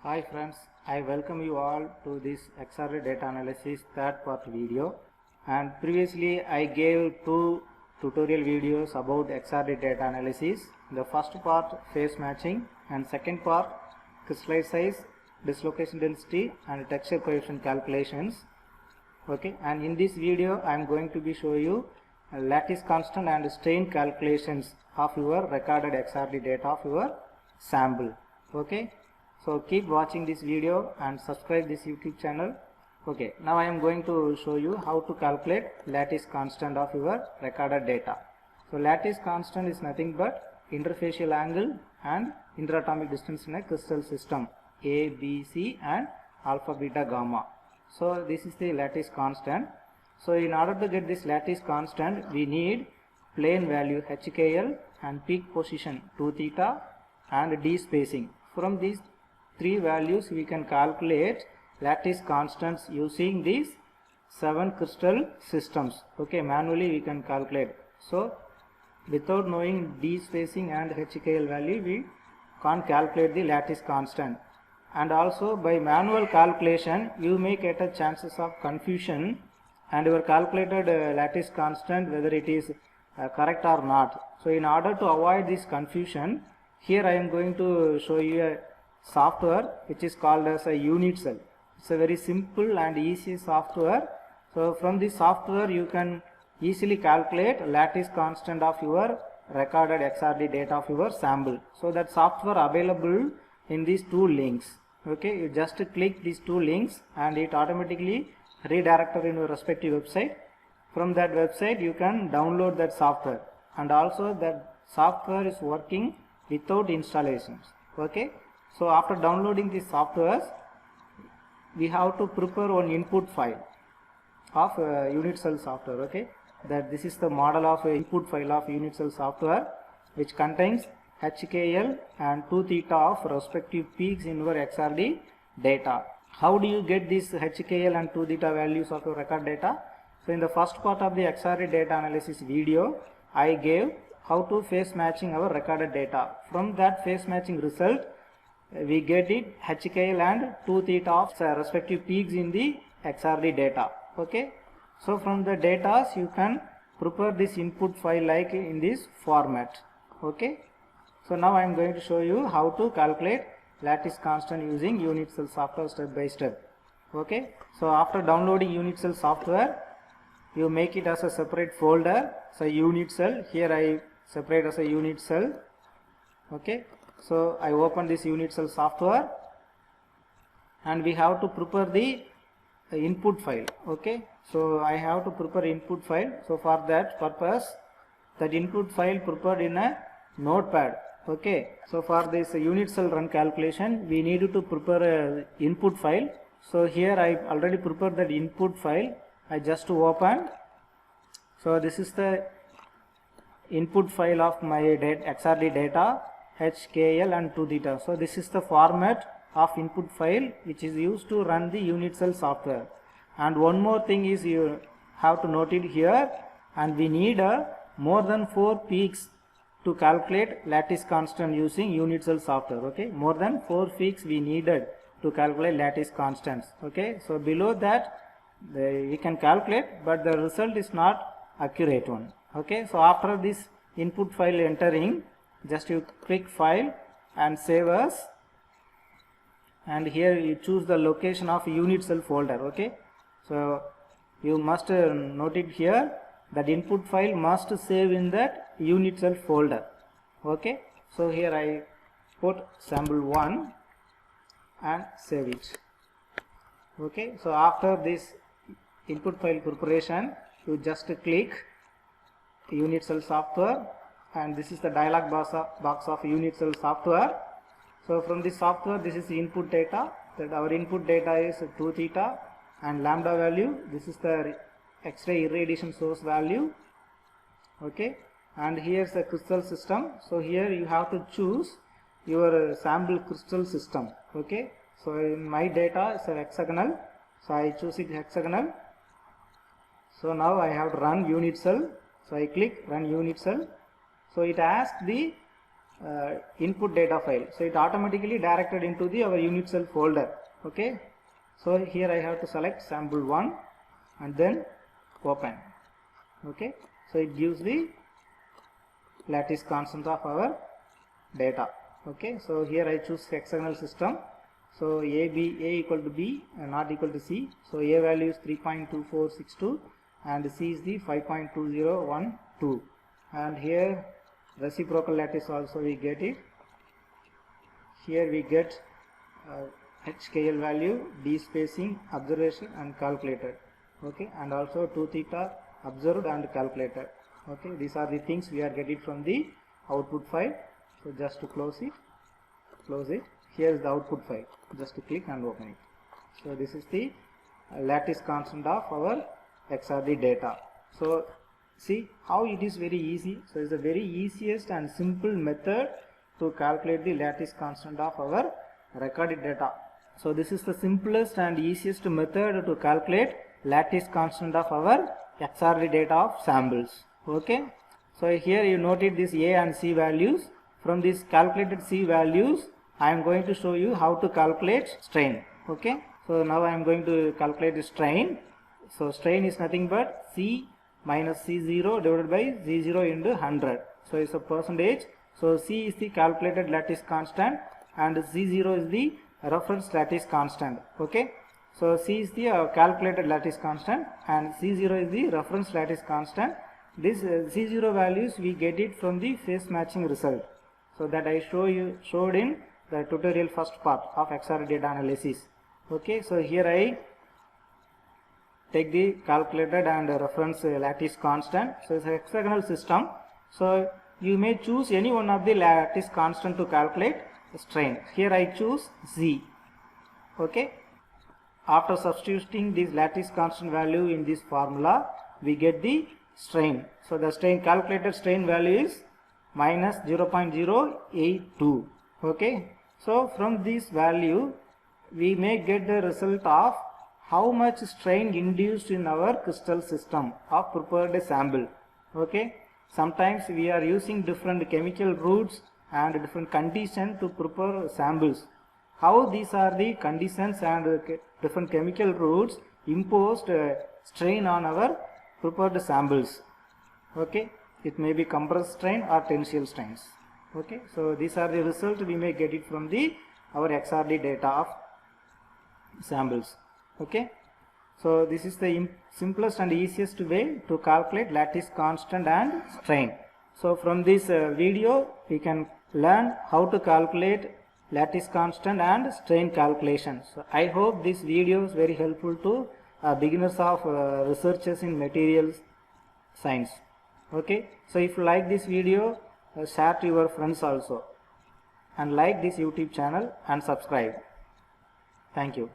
Hi friends, I welcome you all to this XRD data analysis third part video, and previously I gave two tutorial videos about XRD data analysis. The first part phase matching and second part crystallized size, dislocation density and texture coefficient calculations. Okay, and in this video I am going to be show you lattice constant and strain calculations of your recorded XRD data of your sample. Okay, so keep watching this video and subscribe this YouTube channel. Okay, now I am going to show you how to calculate lattice constant of your recorded data. So lattice constant is nothing but interfacial angle and interatomic distance in a crystal system A, B, C and alpha, beta, gamma. So this is the lattice constant. So in order to get this lattice constant, we need plane value HKL and peak position 2 theta and D spacing. From these three values we can calculate lattice constants using these 7 crystal systems. Okay, manually we can calculate. So without knowing D spacing and HKL value, we can't calculate the lattice constant. And also by manual calculation you may get a chances of confusion and your calculated lattice constant whether it is correct or not. So in order to avoid this confusion, here I am going to show you a software which is called as a unit cell. It's a very simple and easy software. So from this software you can easily calculate lattice constant of your recorded XRD data of your sample. So that software available in these two links. Okay, you just click these two links and it automatically redirected in your respective website. From that website you can download that software, and also that software is working without installations. Okay, so after downloading these softwares we have to prepare one input file of unit cell software. Okay, that this is the model of input file of unit cell software which contains HKL and 2 theta of respective peaks in your XRD data. How do you get this HKL and 2 theta values of your record data? So in the first part of the XRD data analysis video, I gave how to phase matching our recorded data. From that phase matching result, we get it HKL and 2 theta of respective peaks in the XRD data. Okay, so from the data you can prepare this input file like in this format. Okay, so now I am going to show you how to calculate lattice constant using unit cell software step by step. Okay, so after downloading unit cell software, you make it as a separate folder. So unit cell, here I separate as a unit cell. Okay, so I open this unit cell software and we have to prepare the input file. Okay, so I have to prepare input file. So for that purpose, that input file prepared in a notepad. Okay, so for this unit cell run calculation we need to prepare a input file. So here I already prepared that input file. I just opened. So this is the input file of my XRD data HKL and 2 theta. So this is the format of input file which is used to run the unit cell software. And one more thing is you have to note it here, and we need more than 4 peaks to calculate lattice constant using unit cell software. Okay, more than 4 peaks we needed to calculate lattice constants. Okay, so below that we can calculate, but the result is not accurate one. Okay, so after this input file entering, just you click file and save as, and here you choose the location of unit cell folder. Okay, so you must note it here that input file must save in that unit cell folder. Okay, so here I put sample 1 and save it. Okay, so after this input file preparation, you just click unit cell software, and this is the dialog box of unit cell software. So from this software, this is the input data, that our input data is 2 theta and lambda value. This is the X-ray irradiation source value. Okay, and here's the crystal system. So here you have to choose your sample crystal system. Okay, so in my data is a hexagonal, so I choose it hexagonal. So now I have to run unit cell. So I click run unit cell. So it asks the input data file. So it automatically directed into the our unit cell folder. Okay, so here I have to select sample 1 and then open. Okay, so it gives the lattice constant of our data. Okay, so here I choose hexagonal system. So A equal to B and not equal to C. So A value is 3.2462 and C is the 5.2012, and here reciprocal lattice also we get it. Here we get HKL value, D spacing, observation and calculated. Okay, and also 2 theta observed and calculated. Okay, these are the things we are getting from the output file. So just to close it. Here is the output file. Just to click and open it. So this is the lattice constant of our XRD data. So see how it is very easy. So it's the very easiest and simple method to calculate the lattice constant of our recorded data. So this is the simplest and easiest method to calculate lattice constant of our XRD data of samples. Okay, so here you noted this A and C values. From these calculated C values, I am going to show you how to calculate strain. Okay, so now I am going to calculate the strain. So strain is nothing but C minus C0 divided by Z0 into 100. So it's a percentage. So C is the calculated lattice constant and Z0 is the reference lattice constant. Okay, so C is the calculated lattice constant and C0 is the reference lattice constant. This C0 values we get it from the phase matching result. So that I showed in the tutorial first part of XRD data analysis. Okay, so here I take the calculated and reference lattice constant. So it's a hexagonal system. So you may choose any one of the lattice constant to calculate strain. Here I choose Z. Okay, after substituting this lattice constant value in this formula, we get the strain. So the strain calculated strain value is minus 0.082. Okay, so from this value we may get the result of how much strain induced in our crystal system of prepared sample. Okay, sometimes we are using different chemical routes and different conditions to prepare samples. How these are the conditions and different chemical routes imposed strain on our prepared samples. Okay, it may be compressed strain or tensile strains. Okay, so these are the results we may get it from the our XRD data of samples. Okay, so this is the simplest and easiest way to calculate lattice constant and strain. So from this video we can learn how to calculate lattice constant and strain calculations. So I hope this video is very helpful to beginners of researchers in materials science. Okay, so if you like this video, share to your friends also and like this YouTube channel and subscribe. Thank you.